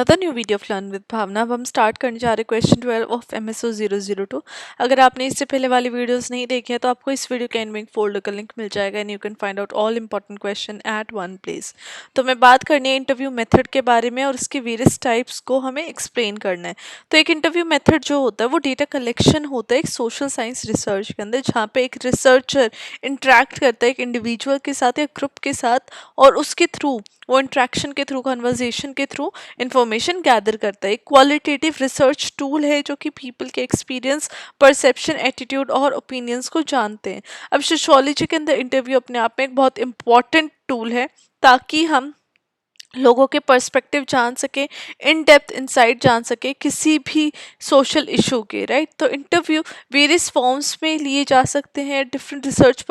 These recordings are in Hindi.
another new video of Learn with भावना। अब हम स्टार्ट करने जा रहे क्वेश्चन 12 ऑफ MSO 002। अगर आपने इससे पहले वाली वीडियोस नहीं देखी है तो आपको इस वीडियो के एंड में फोल्डर का लिंक मिल जाएगा and you can find out all important question at one place. तो मैं बात करनी है इंटरव्यू मेथड के बारे में और उसके वेरियस टाइप्स को हमें एक्सप्लेन करना है। तो एक इंटरव्यू मेथड जो होता है वो डेटा कलेक्शन होता है एक सोशल साइंस रिसर्च के अंदर, जहाँ पे एक रिसर्चर इंटरेक्ट करता है एक इंडिविजुअल के साथ या ग्रुप के साथ, और उसके थ्रू वो इंट्रैक्शन के थ्रू कन्वर्जेशन के थ्रू इंफॉर्मेशन गैदर करता है। एक क्वालिटेटिव रिसर्च टूल है जो कि पीपल के एक्सपीरियंस, परसेप्शन, एटीट्यूड और ओपिनियंस को जानते हैं। अब सोशियोलॉजी के अंदर इंटरव्यू अपने आप में एक बहुत इंपॉर्टेंट टूल है ताकि हम लोगों के पर्सपेक्टिव जान सके, इन डेप्थ इंसाइट जान सके किसी भी सोशल इशू के, राइट। तो इंटरव्यू वेरियस फॉर्म्स में लिए जा सकते हैं डिफरेंट रिसर्च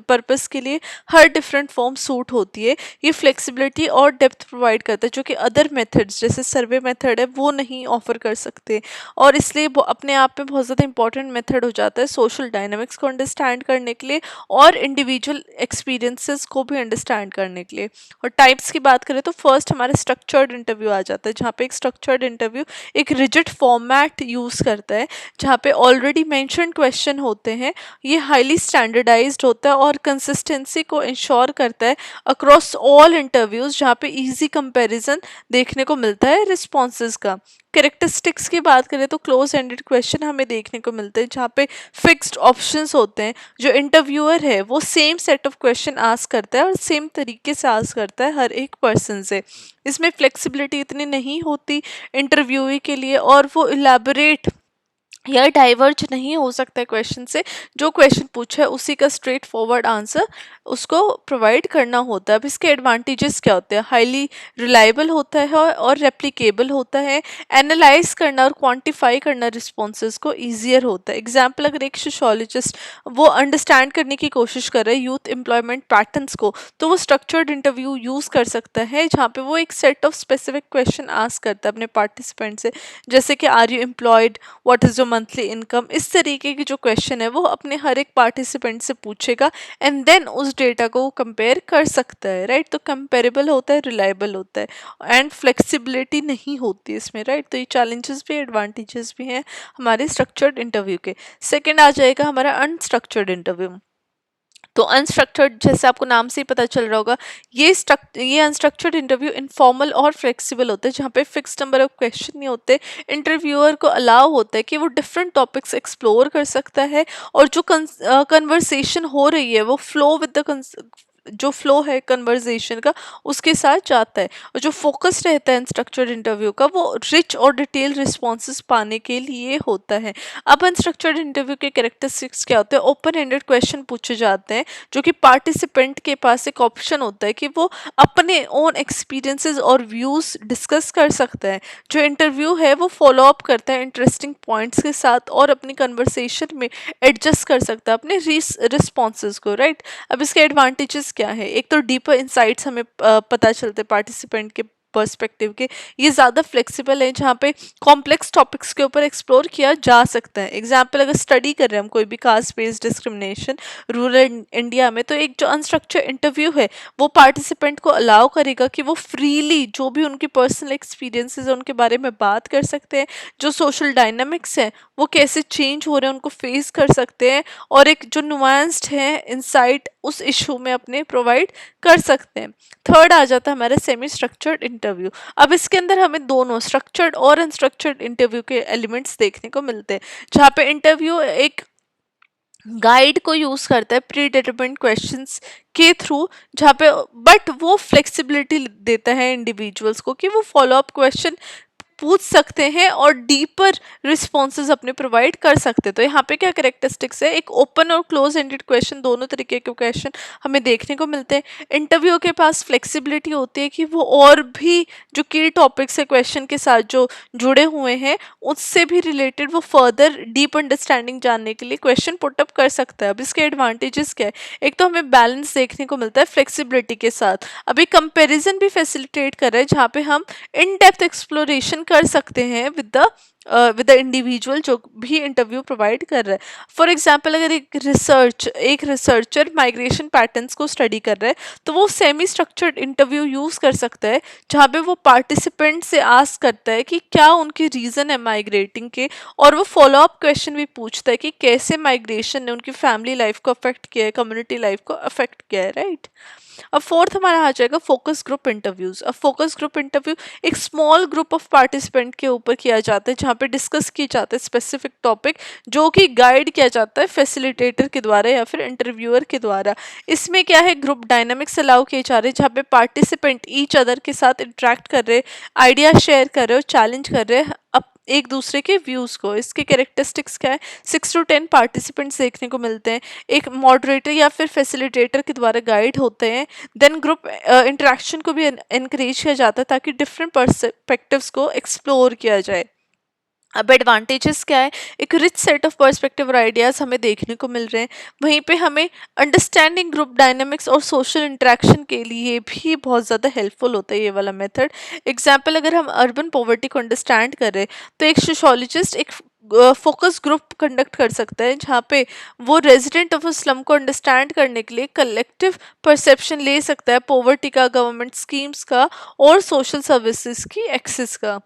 पर्पस के लिए। हर डिफरेंट फॉर्म सूट होती है। ये फ्लेक्सिबिलिटी और डेप्थ प्रोवाइड करता है जो कि अदर मेथड्स जैसे सर्वे मेथड है वो नहीं ऑफर कर सकते, और इसलिए वो अपने आप में बहुत ज़्यादा इंपॉर्टेंट मेथड हो जाता है सोशल डायनामिक्स को अंडरस्टैंड करने के लिए और इंडिविजुअल एक्सपीरियंसेस को भी अंडरस्टैंड करने के लिए। और टाइप्स की बात करें तो फर्स्ट हमारा स्ट्रक्चर्ड इंटरव्यू आ जाता है, जहाँ पे एक स्ट्रक्चर्ड इंटरव्यू एक रिजिड फॉर्मेट यूज़ करता है, जहाँ पे ऑलरेडी मेंशन्ड क्वेश्चन होते हैं। ये हाईली स्टैंडर्डाइज्ड होता है और कंसिस्टेंसी को इंश्योर करता है अक्रॉस ऑल इंटरव्यूज, जहाँ पे इजी कंपैरिजन देखने को मिलता है रिस्पॉन्सेज का। कैरेक्टरिस्टिक्स की बात करें तो क्लोज एंडेड क्वेश्चन हमें देखने को मिलते हैं, जहाँ पे फिक्स्ड ऑप्शंस होते हैं। जो इंटरव्यूअर है वो same set of question ask करता है और सेम तरीके से आस्क करता है हर एक पर्सन से। इसमें फ्लेक्सिबिलिटी इतनी नहीं होती इंटरव्यूई के लिए, और वो इलेबोरेट या डाइवर्ज नहीं हो सकता है क्वेश्चन से। जो क्वेश्चन पूछा है उसी का स्ट्रेट फॉरवर्ड आंसर उसको प्रोवाइड करना होता है। अब इसके एडवांटेजेस क्या होते हैं? हाईली रिलायबल होता है और रेप्लिकेबल होता है। एनालाइज करना और क्वांटिफाई करना रिस्पॉन्सेज को ईजियर होता है। एग्जाम्पल, अगर एक सोशियोलॉजिस्ट वो अंडरस्टैंड करने की कोशिश कर रहा है यूथ एम्प्लॉयमेंट पैटर्न्स को, तो वो स्ट्रक्चर्ड इंटरव्यू यूज़ कर सकता है, जहाँ पे वो एक set of specific question ask करता है अपने पार्टिसिपेंट से, जैसे कि are you employed, what is your monthly income. इस तरीके की जो क्वेश्चन है वो अपने हर एक पार्टिसिपेंट से पूछेगा एंड देन उस डेटा को कंपेयर कर सकता है, राइट। तो कंपेरेबल होता है, रिलायबल होता है एंड फ्लेक्सिबिलिटी नहीं होती इसमें, राइट। तो ये चैलेंजेस भी एडवांटेजेस भी हैं हमारे स्ट्रक्चर्ड इंटरव्यू के। सेकेंड आ जाएगा हमारा अनस्ट्रक्चर्ड इंटरव्यू। तो अनस्ट्रक्चर्ड, जैसे आपको नाम से ही पता चल रहा होगा, ये अनस्ट्रक्चर्ड इंटरव्यू इनफॉर्मल और फ्लेक्सिबल होते हैं, जहाँ पे फिक्स नंबर ऑफ क्वेश्चन नहीं होते। इंटरव्यूअर को अलाउ होता है कि वो डिफरेंट टॉपिक्स एक्सप्लोर कर सकता है, और जो कन्वर्सेशन हो रही है वो फ्लो विद द जो फ्लो है कन्वर्जेशन का उसके साथ जाता है। और जो फोकस रहता है अनस्ट्रक्चर्ड इंटरव्यू का वो रिच और डिटेल रिस्पॉन्सेज पाने के लिए होता है। अब अनस्ट्रक्चर्ड इंटरव्यू के कैरेक्टरिस्टिक्स क्या होते हैं? ओपन एंडेड क्वेश्चन पूछे जाते हैं, जो कि पार्टिसिपेंट के पास एक ऑप्शन होता है कि वो अपने ओन एक्सपीरियंसेस और व्यूज डिस्कस कर सकता है। जो इंटरव्यू है वो फॉलो अप करता है इंटरेस्टिंग पॉइंट्स के साथ और अपनी कन्वर्सेशन में एडजस्ट कर सकता है अपने रिस्पॉन्सेज को, राइट। अब इसके एडवांटेजेस क्या है? एक तो डीपर इंसाइट्स हमें पता चलते पार्टिसिपेंट के पर्सपेक्टिव के। ये ज़्यादा फ्लेक्सिबल है, जहाँ पे कॉम्प्लेक्स टॉपिक्स के ऊपर एक्सप्लोर किया जा सकता है। एग्जाम्पल, अगर स्टडी कर रहे हैं हम कोई भी caste based discrimination rural India में, तो एक जो अनस्ट्रक्चर्ड इंटरव्यू है वो पार्टिसिपेंट को अलाउ करेगा कि वो फ्रीली जो भी उनकी पर्सनल एक्सपीरियंसेस है उनके बारे में बात कर सकते हैं। जो सोशल डायनामिक्स है वो कैसे चेंज हो रहे हैं उनको फेस कर सकते हैं, और एक जो नुआंस्ड है इंसाइट उस इशू में अपने प्रोवाइड कर सकते हैं। थर्ड आ जाता है हमारा सेमी स्ट्रक्चर्ड इंटरव्यू। अब इसके अंदर हमें दोनों स्ट्रक्चर्ड और अनस्ट्रक्चर्ड इंटरव्यू के एलिमेंट्स देखने को मिलते हैं, जहाँ पे इंटरव्यू एक गाइड को यूज करता है प्री डिटरमाइंड क्वेश्चंस के थ्रू, जहाँ पे बट वो फ्लेक्सिबिलिटी देता है इंडिविजुअल्स को कि वो फॉलो अप क्वेश्चन पूछ सकते हैं और डीपर रिस्पॉन्सेज अपने प्रोवाइड कर सकते हैं। तो यहाँ पे क्या कैरेक्टरिस्टिक्स है? एक ओपन और क्लोज एंडेड क्वेश्चन, दोनों तरीके के क्वेश्चन हमें देखने को मिलते हैं। इंटरव्यू के पास फ्लेक्सिबिलिटी होती है कि वो और भी जो की टॉपिक्स है क्वेश्चन के साथ जो जुड़े हुए हैं उससे भी रिलेटेड वो फर्दर डीप अंडरस्टैंडिंग जानने के लिए क्वेश्चन पुटअप कर सकता है। अब इसके एडवांटेजेस क्या है? एक तो हमें बैलेंस देखने को मिलता है फ्लेक्सिबिलिटी के साथ। अभी कंपेरिजन भी फैसिलिटेट कर रहा है, जहाँ पे हम इन डेप्थ एक्सप्लोरेशन कर सकते हैं विद द इंडिविजुअल जो भी इंटरव्यू प्रोवाइड कर रहा है। फॉर एग्जाम्पल अगर एक रिसर्चर माइग्रेशन पैटर्न्स को स्टडी कर रहा है तो वो सेमी स्ट्रक्चर्ड इंटरव्यू यूज़ कर सकता है, जहाँ पे वो पार्टिसिपेंट से आस्क करता है कि क्या उनके रीज़न है माइग्रेटिंग के, और वो फॉलो अप क्वेश्चन भी पूछता है कि कैसे माइग्रेशन ने उनकी फैमिली लाइफ को अफेक्ट किया है, कम्युनिटी लाइफ को अफेक्ट किया है, राइट। अब फोर्थ हमारा आ जाएगा फोकस ग्रुप इंटरव्यूज। अब फोकस ग्रुप इंटरव्यू एक स्मॉल ग्रुप ऑफ पार्टिसिपेंट के ऊपर किया जाता है, जहाँ पे डिस्कस किए जाते हैं स्पेसिफिक टॉपिक, जो कि गाइड किया जाता है फैसिलिटेटर के द्वारा या फिर इंटरव्यूअर के द्वारा। इसमें क्या है, ग्रुप डायनामिक्स अलाउ किए जा रहे हैं, जहाँ पे पार्टिसिपेंट ईच अदर के साथ इंटरेक्ट कर रहे हैं, आइडिया शेयर कर रहे हो, चैलेंज कर रहे हैं एक दूसरे के व्यूज़ को। इसके कैरेक्टरिस्टिक्स क्या है, 6 to 10 पार्टिसिपेंट्स देखने को मिलते हैं, एक मॉडरेटर या फिर फैसिलिटेटर के द्वारा गाइड होते हैं। देन ग्रुप इंटरेक्शन को भी इनकरेज किया जाता है ताकि डिफरेंट पर्सपेक्टिव्स को एक्सप्लोर किया जाए। अब एडवांटेजेस क्या है, एक रिच सेट ऑफ पर्सपेक्टिव और आइडियाज़ हमें देखने को मिल रहे हैं। वहीं पे हमें अंडरस्टैंडिंग ग्रुप डायनामिक्स और सोशल इंटरेक्शन के लिए भी बहुत ज़्यादा हेल्पफुल होता है ये वाला मेथड। एग्जाम्पल अगर हम अर्बन पॉवर्टी को अंडरस्टैंड करें तो एक सोशोलॉजिस्ट एक फोकस ग्रुप कंडक्ट कर सकता है, जहाँ पे वो रेजिडेंट ऑफ स्लम को अंडरस्टैंड करने के लिए कलेक्टिव परसेप्शन ले सकता है पॉवर्टी का, गवर्नमेंट स्कीम्स का और सोशल सर्विसेज की एक्सेस का।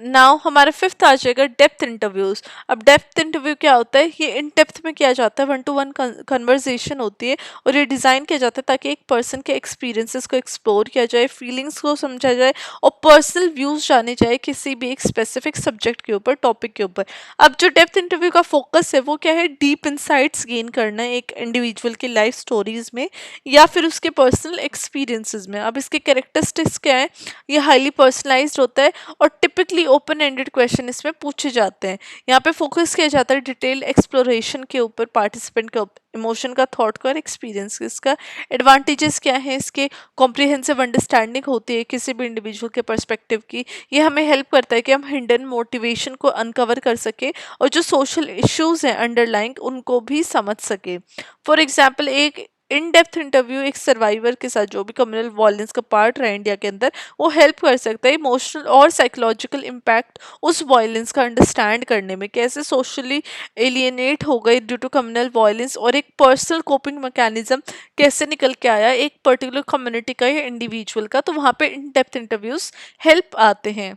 नाउ हमारा फिफ्थ आ जाएगा डेप्थ इंटरव्यूज। अब डेप्थ इंटरव्यू क्या होता है, ये इन डेप्थ में किया जाता है, 1 to 1 कन्वर्सेशन होती है और ये डिज़ाइन किया जाता है ताकि एक पर्सन के एक्सपीरियंसेस को एक्सप्लोर किया जाए, फीलिंग्स को समझा जाए और पर्सनल व्यूज जाने जाए किसी भी एक स्पेसिफिक सब्जेक्ट के ऊपर, टॉपिक के ऊपर। अब जो डेप्थ इंटरव्यू का फोकस है वो क्या है, डीप इंसाइट्स गेन करना है एक इंडिविजुअल की लाइफ स्टोरीज में या फिर उसके पर्सनल एक्सपीरियंसेस में। अब इसके कैरेक्टरिस्टिक्स क्या है, ये हाईली पर्सनलाइज्ड होता है और टिपिकली ओपन एंडेड क्वेश्चन इसमें पूछे जाते हैं। यहाँ पे फोकस किया जाता है डिटेल एक्सप्लोरेशन के ऊपर, पार्टिसिपेंट के इमोशन का, थॉट का और एक्सपीरियंस। इसका एडवांटेजेस क्या है, इसके कॉम्प्रिहेंसिव अंडरस्टैंडिंग होती है किसी भी इंडिविजुअल के पर्सपेक्टिव की। ये हमें हेल्प करता है कि हम हिडन मोटिवेशन को अनकवर कर सके और जो सोशल इश्यूज हैं अंडरलाइंग उनको भी समझ सके। फॉर एग्जाम्पल एक इन डेप्थ इंटरव्यू एक सर्वाइवर के साथ जो भी कम्युनल वायलेंस का पार्ट रहा है इंडिया के अंदर, वो हेल्प कर सकता है इमोशनल और साइकोलॉजिकल इम्पैक्ट उस वायलेंस का अंडरस्टैंड करने में, कैसे सोशली एलियनेट हो गए ड्यू टू कम्युनल वायलेंस और एक पर्सनल कोपिंग मैकेनिज्म कैसे निकल के आया एक पर्टिकुलर कम्युनिटी का या इंडिविजुअल का। तो वहाँ पे इन डेप्थ इंटरव्यूज हेल्प आते हैं।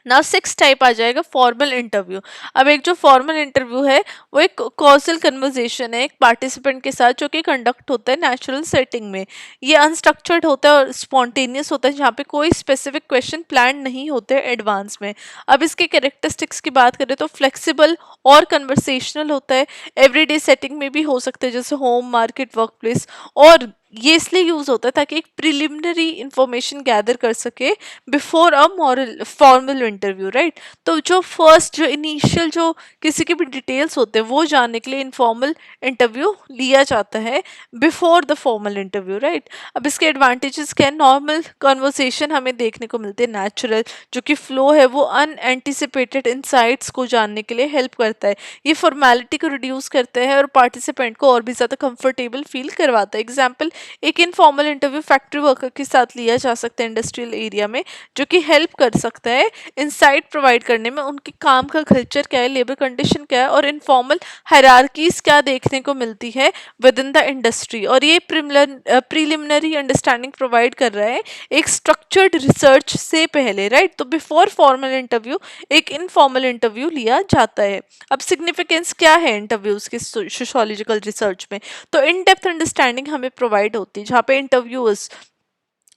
नाउ 6 टाइप आ जाएगा फॉर्मल इंटरव्यू। अब एक जो फॉर्मल इंटरव्यू है वो एक कॉजल कन्वर्सेशन है एक पार्टिसिपेंट के साथ जो कि कंडक्ट होता है नेचुरल सेटिंग में। ये अनस्ट्रक्चर्ड होता है और स्पॉन्टेनियस होता है, जहाँ पे कोई स्पेसिफिक क्वेश्चन प्लान नहीं होते एडवांस में। अब इसके कैरेक्टरिस्टिक्स की बात करें तो फ्लेक्सिबल और कन्वर्सेशनल होता है, एवरीडे सेटिंग में भी हो सकते हैं जैसे होम, मार्केट, वर्क प्लेस। और ये इसलिए यूज होता है ताकि एक प्रिलिमिनरी इंफॉर्मेशन गैदर कर सके before a moral formal interview, right. तो जो फर्स्ट जो इनिशियल जो किसी के भी डिटेल्स होते हैं वो जानने के लिए इनफॉर्मल इंटरव्यू लिया जाता है before the formal interview, right. अब इसके एडवांटेजेस क्या है, नॉर्मल कन्वर्सेशन हमें देखने को मिलते हैं, नेचुरल जो कि फ्लो है वो अनएंटिसिपेटेड इंसाइट्स को जानने के लिए हेल्प करता है। ये फॉर्मेलिटी को रिड्यूस करता है और पार्टिसिपेंट को और भी ज़्यादा कंफर्टेबल फील करवाता है। एग्जाम्पल एक इनफॉर्मल इंटरव्यू फैक्ट्री वर्कर के साथ लिया जा सकता है इंडस्ट्रियल एरिया में, जो कि हेल्प कर सकता है इंसाइट प्रोवाइड करने में उनके काम का कल्चर क्या है, लेबर कंडीशन क्या है और इनफॉर्मल हायरार्कीज क्या देखने को मिलती है विद इन द इंडस्ट्री। और ये प्रिलिमिनरी अंडरस्टैंडिंग प्रोवाइड कर रहा है एक स्ट्रक्चर्ड रिसर्च से पहले, राइट। तो बिफोर फॉर्मल इंटरव्यू एक इनफॉर्मल इंटरव्यू लिया जाता है। अब सिग्निफिकेंस क्या है इंटरव्यूज के सोशियोलॉजिकल रिसर्च में, तो इन डेप्थ अंडरस्टैंडिंग हमें प्रोवाइड होती है, जहाँ पे इंटरव्यूअर्स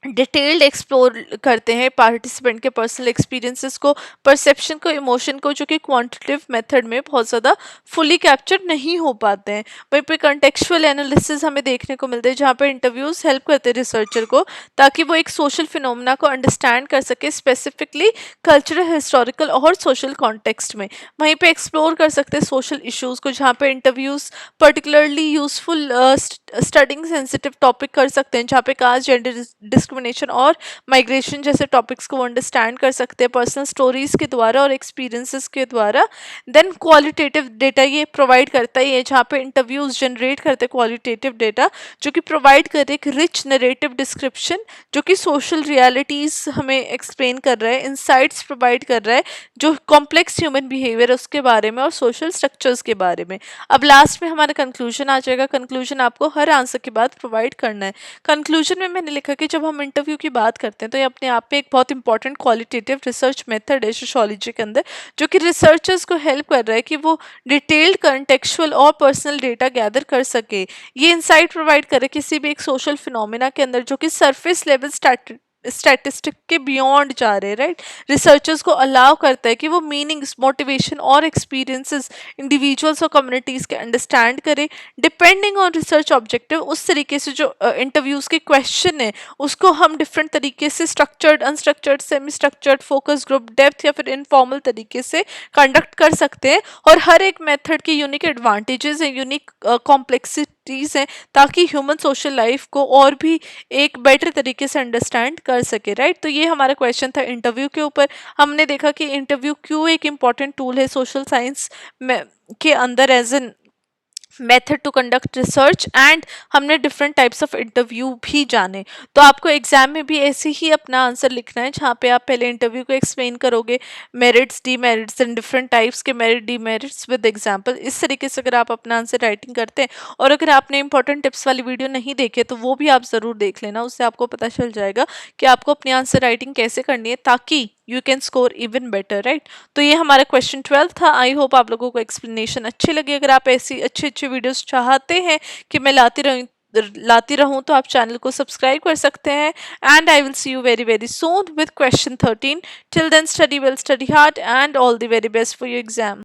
डिटेल्ड एक्सप्लोर करते हैं पार्टिसिपेंट के पर्सनल एक्सपीरियंसेस को, परसेप्शन को, इमोशन को, जो कि क्वांटिटेटिव मेथड में बहुत ज़्यादा फुली कैप्चर नहीं हो पाते हैं। वहीं पे कंटेक्चुअल एनालिसिस हमें देखने को मिलते हैं, जहाँ पे इंटरव्यूज हेल्प करते हैं रिसर्चर को ताकि वो एक सोशल फिनोमेना को अंडरस्टैंड कर सके स्पेसिफिकली कल्चरल, हिस्टोरिकल और सोशल कॉन्टेक्स्ट में। वहीं पे एक्सप्लोर कर सकते हैं सोशल इश्यूज़ को, जहाँ पे interviews particularly useful studying sensitive topic कर सकते हैं, जहाँ पे कास्ट, जेंडर डिस्क्रिमिनेशन और माइग्रेशन जैसे टॉपिक्स को वो अंडरस्टैंड कर सकते हैं पर्सनल स्टोरीज के द्वारा और एक्सपीरियंसेस के द्वारा। देन क्वालिटेटिव डेटा ये प्रोवाइड करता ही है, जहाँ पे इंटरव्यूज जनरेट करते हैं क्वालिटेटिव डेटा जो कि प्रोवाइड कर रहे हैं एक रिच नरेटिव डिस्क्रिप्शन जो कि सोशल रियलिटीज हमें एक्सप्लेन कर रहा है, इंसाइट्स प्रोवाइड कर रहा है जो कॉम्प्लेक्स ह्यूमन बिहेवियर है उसके बारे में और सोशल स्ट्रक्चर्स के बारे में। अब लास्ट में हमारा कंक्लूजन आ जाएगा। कंक्लूजन आपको हर आंसर के बाद प्रोवाइड करना है। कंक्लूजन में मैंने लिखा कि जब हम इंटरव्यू की बात करते हैं तो ये अपने आप में एक बहुत इंपॉर्टेंट क्वालिटेटिव रिसर्च मेथड है सोशियोलॉजी के अंदर, जो कि रिसर्चर्स को हेल्प कर रहा है कि वो डिटेल्ड कंटेक्चुअल और पर्सनल डेटा गैदर कर सके। ये इंसाइट प्रोवाइड करे किसी भी एक सोशल फिनोमिना के अंदर जो कि सरफेस लेवल स्टैटिस्टिक के बियॉन्ड जा रहे हैं, राइट। रिसर्चर्स को अलाउ करता है कि वो मीनिंग्स, मोटिवेशन और एक्सपीरियंसेस इंडिविजुअल्स और कम्युनिटीज़ के अंडरस्टैंड करें डिपेंडिंग ऑन रिसर्च ऑब्जेक्टिव। उस तरीके से जो इंटरव्यूज़ के क्वेश्चन है उसको हम डिफरेंट तरीके से structured, unstructured, semi structured, focus group, depth या फिर इनफॉर्मल तरीके से कंडक्ट कर सकते हैं। और हर एक मेथड के यूनिक एडवांटेजेस हैं, यूनिक कॉम्प्लेक्सिटीज़ हैं, ताकि ह्यूमन सोशल लाइफ को और भी एक बेटर तरीके से अंडरस्टैंड कर सके, राइट। तो ये हमारा क्वेश्चन था इंटरव्यू के ऊपर। हमने देखा कि इंटरव्यू क्यों एक इम्पॉर्टेंट टूल है सोशल साइंस में के अंदर as an method to conduct research, and हमने डिफरेंट टाइप्स ऑफ इंटरव्यू भी जाने। तो आपको एग्जाम में भी ऐसे ही अपना आंसर लिखना है, जहाँ पे आप पहले इंटरव्यू को एक्सप्लेन करोगे, merits, demerits and different types के मेरिट डीमेरिट्स विद एग्जांपल। इस तरीके से अगर आप अपना आंसर राइटिंग करते हैं, और अगर आपने इंपॉर्टेंट टिप्स वाली वीडियो नहीं देखी तो वो भी आप ज़रूर देख लेना, उससे आपको पता चल जाएगा कि आपको अपनी आंसर राइटिंग कैसे करनी है ताकि you can score even better, right. तो ये हमारा क्वेश्चन 12 था। आई होप आप लोगों को एक्सप्लेनेशन अच्छी लगी। अगर आप ऐसी अच्छी अच्छी वीडियोस चाहते हैं कि मैं लाती रहूं तो आप चैनल को सब्सक्राइब कर सकते हैं। And I will see you very very soon with question 13। Till then study well, study hard and all the very best for your exam.